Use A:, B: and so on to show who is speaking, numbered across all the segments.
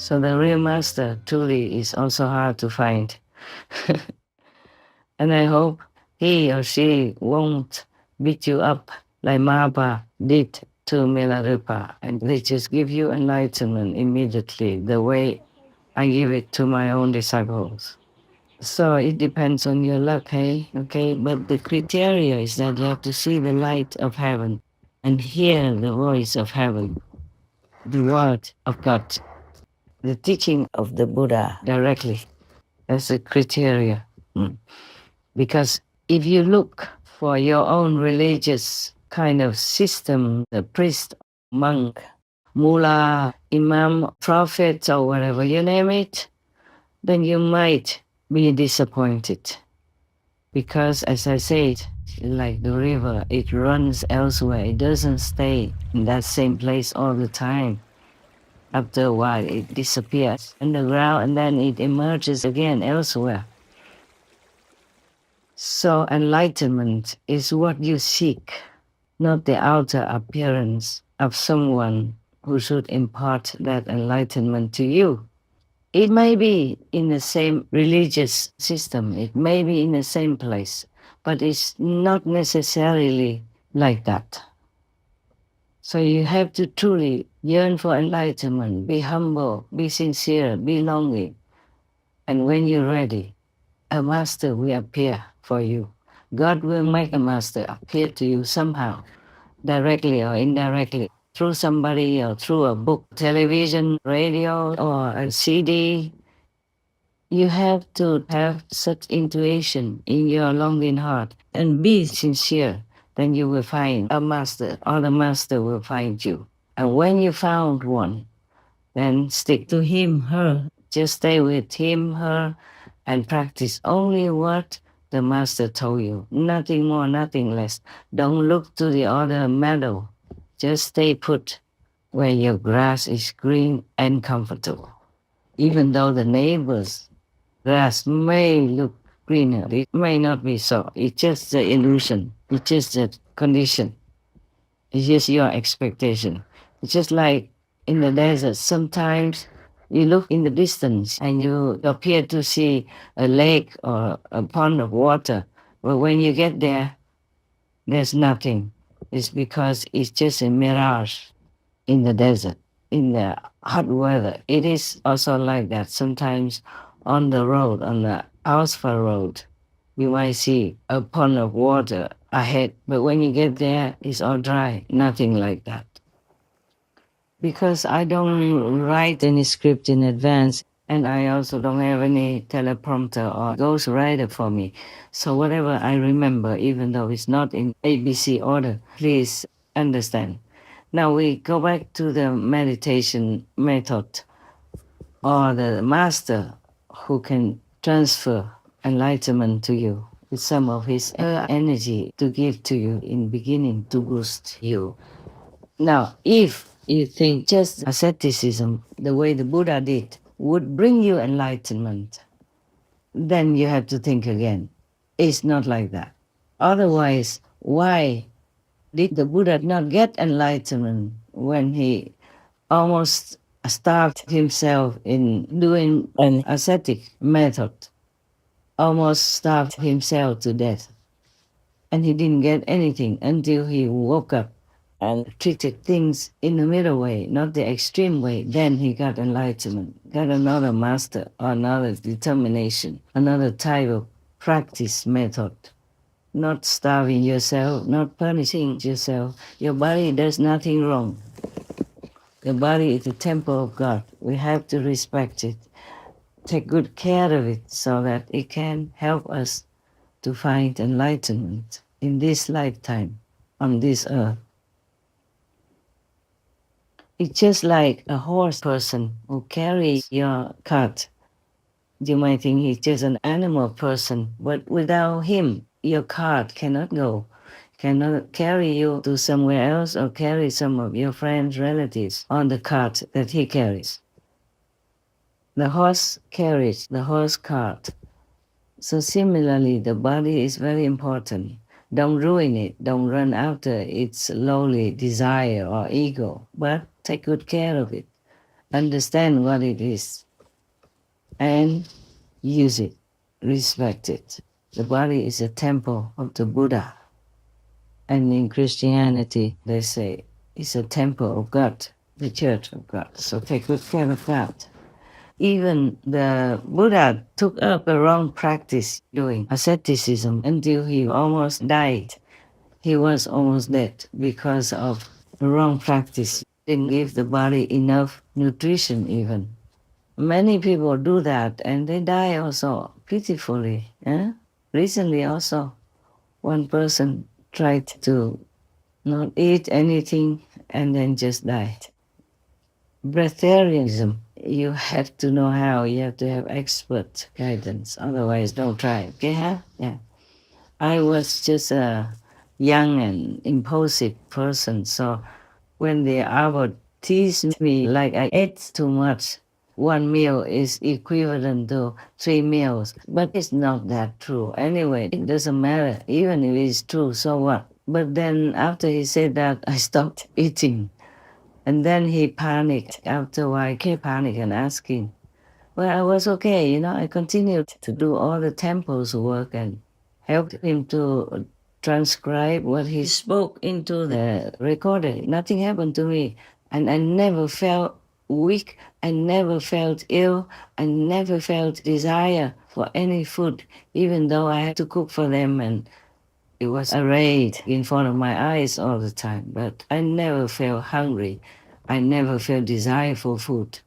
A: So the real master truly is also hard to find. And I hope he or she won't beat you up like Mahākāśyapa did to Milarepa, and they just give you enlightenment immediately, the way I give it to my own disciples. So it depends on your luck, hey? Okay, but the criteria is that you have to see the light of heaven and hear the voice of heaven, the word of God, the teaching of the Buddha directly. That's the criteria. Mm. Because if you look for your own religious kind of system, the priest, monk, mullah, imam, prophet, or whatever you name it, then you might be disappointed. Because as I said, like the river, it runs elsewhere. It doesn't stay in that same place all the time. After a while, it disappears underground and then it emerges again elsewhere. So enlightenment is what you seek, not the outer appearance of someone who should impart that enlightenment to you. It may be in the same religious system, it may be in the same place, but it's not necessarily like that. So you have to truly yearn for enlightenment, be humble, be sincere, be longing. And when you're ready, a master will appear for you. God will make a master appear to you somehow, directly or indirectly, through somebody or through a book, television, radio, or a CD. You have to have such intuition in your longing heart and be sincere. Then you will find a master, or the master will find you. And when you found one, then stick to him, her. Just stay with him, her, and practice only what the master told you. Nothing more, nothing less. Don't look to the other meadow. Just stay put where your grass is green and comfortable. Even though the neighbor's grass may look greener, it may not be so. It's just the illusion. It's just the condition. It's just your expectation. It's just like in the desert, sometimes you look in the distance and you appear to see a lake or a pond of water. But when you get there, there's nothing. It's because it's just a mirage in the desert, in the hot weather. It is also like that. Sometimes on the road, on the asphalt road, you might see a pond of water ahead, but when you get there, it's all dry, nothing like that. Because I don't write any script in advance, and I also don't have any teleprompter or ghostwriter for me. So whatever I remember, even though it's not in ABC order, please understand. Now we go back to the meditation method or the master who can transfer enlightenment to you with some of his energy to give to you in beginning to boost you. Now, if you think just asceticism, the way the Buddha did, would bring you enlightenment, then you have to think again. It's not like that. Otherwise, why did the Buddha not get enlightenment when he almost starved himself in doing an ascetic method, almost starved himself to death? And he didn't get anything until he woke up and treated things in the middle way, not the extreme way. Then he got enlightenment, got another master, another determination, another type of practice method. Not starving yourself, not punishing yourself. Your body does nothing wrong. The body is the temple of God. We have to respect it, take good care of it so that it can help us to find enlightenment in this lifetime on this earth. It's just like a horse person who carries your cart. You might think he's just an animal person, but without him, your cart cannot go, cannot carry you to somewhere else or carry some of your friends, relatives on the cart that he carries. The horse carries the horse cart. So similarly, the body is very important. Don't ruin it. Don't run after its lowly desire or ego, but take good care of it. understand what it is, and use it, respect it. The body is a temple of the Buddha. And in Christianity, they say it's a temple of God, the church of God. So take good care of that. Even the Buddha took up a wrong practice doing asceticism until he almost died. He was almost dead because of the wrong practice. Didn't give the body enough nutrition even. Many people do that and they die also pitifully. Recently also, one person tried to not eat anything and then just died. Breatharianism, you have to know how, you have to have expert guidance, otherwise don't try, okay, huh? Yeah. I was just a young and impulsive person, so when the hour teased me like I ate too much, one meal is equivalent to 3 meals. But it's not that true. Anyway, it doesn't matter. Even if it's true, so what? But then after he said that, I stopped eating. And then he panicked. After a while, I kept panicking and asking. Well, I was okay, I continued to do all the temple's work and helped him to transcribe what he spoke into the recorder. Nothing happened to me. And I never felt weak. I never felt ill. I never felt desire for any food, even though I had to cook for them and it was arrayed in front of my eyes all the time. But I never felt hungry. I never felt desire for food.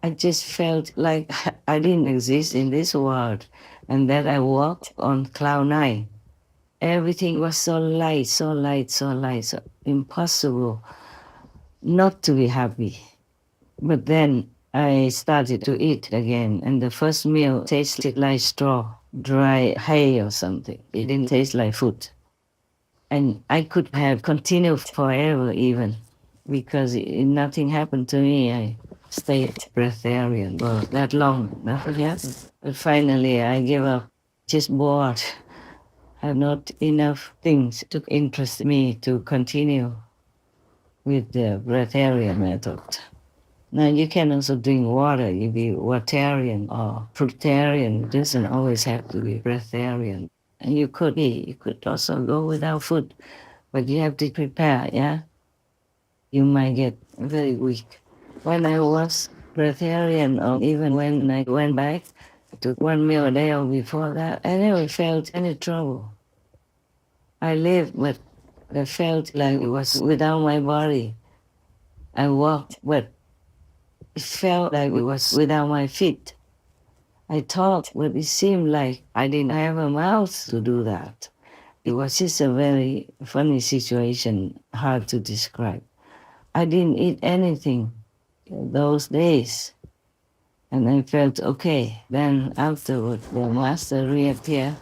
A: I just felt like I didn't exist in this world and that I walked on cloud nine. Everything was so light, so light, so light, so impossible not to be happy. But then I started to eat again, and the first meal tasted like straw, dry hay or something. It didn't taste like food. And I could have continued forever even, because nothing happened to me. I stayed breatharian for that long. Nothing happened. But finally, I gave up. Just bored. I have not enough things to interest me to continue with the breatharian method. Now you can also drink water. You be waterian or fruitarian. It doesn't always have to be breatharian. And you could be. You could also go without food, but you have to prepare. Yeah, you might get very weak. When I was breatharian, or even when I went back to one meal a day or before that, I never felt any trouble. I lived, but I felt like it was without my body. I walked, but it felt like it was without my feet. I talked, but it seemed like I didn't have a mouth to do that. It was just a very funny situation, hard to describe. I didn't eat anything those days. And I felt okay. Then afterward, the master reappeared.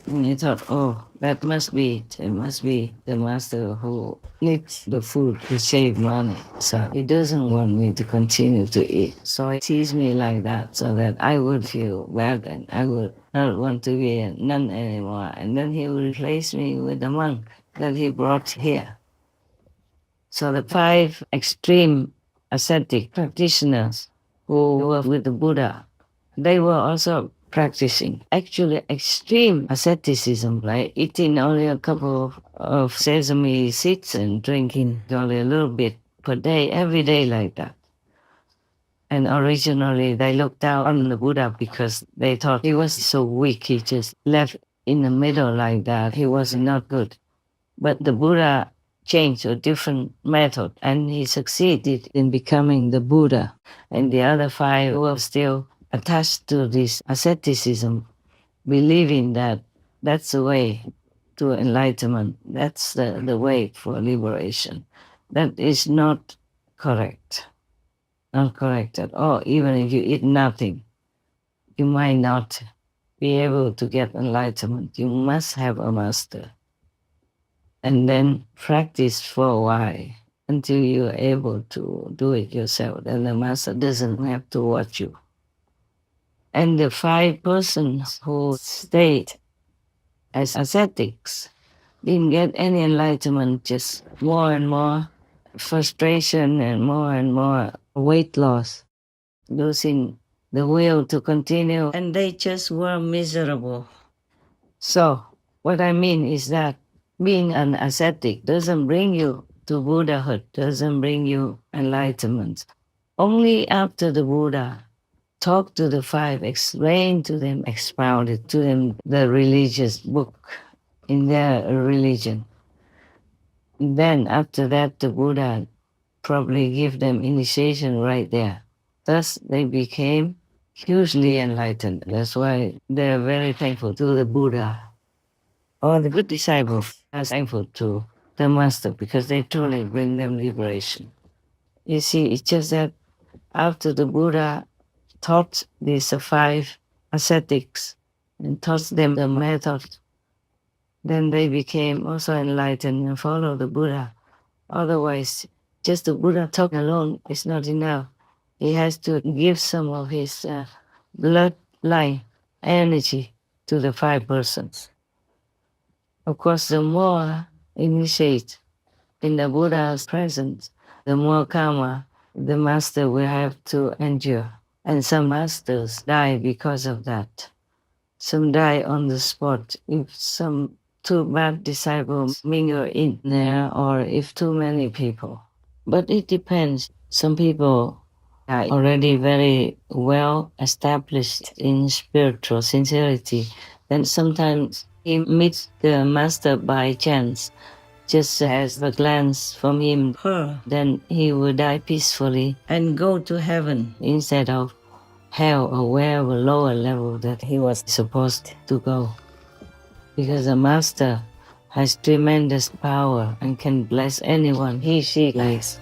A: And I thought, oh, that must be it. It must be the master who needs the food to save money. So he doesn't want me to continue to eat. So he teased me like that so that I would feel bad and I would not want to be a nun anymore. And then he would replace me with a monk that he brought here. So the 5 extreme ascetic practitioners who were with the Buddha, they were also practicing actually extreme asceticism, like eating only a couple of sesame seeds and drinking only a little bit per day, every day like that. And originally they looked down on the Buddha because they thought he was so weak, he just left in the middle like that. He was not good. But the Buddha changed to a different method and he succeeded in becoming the Buddha. And the other 5 were still attached to this asceticism, believing that that's the way to enlightenment, that's the way for liberation. That is not correct. Not correct at all. Even if you eat nothing, you might not be able to get enlightenment. You must have a master. And then practice for a while until you're able to do it yourself. And the master doesn't have to watch you. And the 5 persons who stayed as ascetics didn't get any enlightenment, just more and more frustration and more weight loss, losing the will to continue, and they just were miserable. So, what I mean is that being an ascetic doesn't bring you to Buddhahood, doesn't bring you enlightenment. Only after the Buddha talked to the five, explained to them, expounded to them the religious book in their religion. Then after that, the Buddha probably give them initiation right there. Thus, they became hugely enlightened. That's why they're very thankful to the Buddha. Or the good disciples are thankful to the master because they truly bring them liberation. You see, it's just that after the Buddha taught these five ascetics and taught them the method, then they became also enlightened and followed the Buddha. Otherwise, just the Buddha talk alone is not enough. He has to give some of his bloodline energy to the five persons. Of course, the more initiate in the Buddha's presence, the more karma the master will have to endure. And some masters die because of that. Some die on the spot if some too bad disciples mingle in there or if too many people. But it depends. Some people are already very well established in spiritual sincerity. Then sometimes he meets the master by chance, just has a glance from him, her, then he will die peacefully and go to heaven instead of hell or wherever lower level that he was supposed to go. Because the master has tremendous power and can bless anyone he she likes.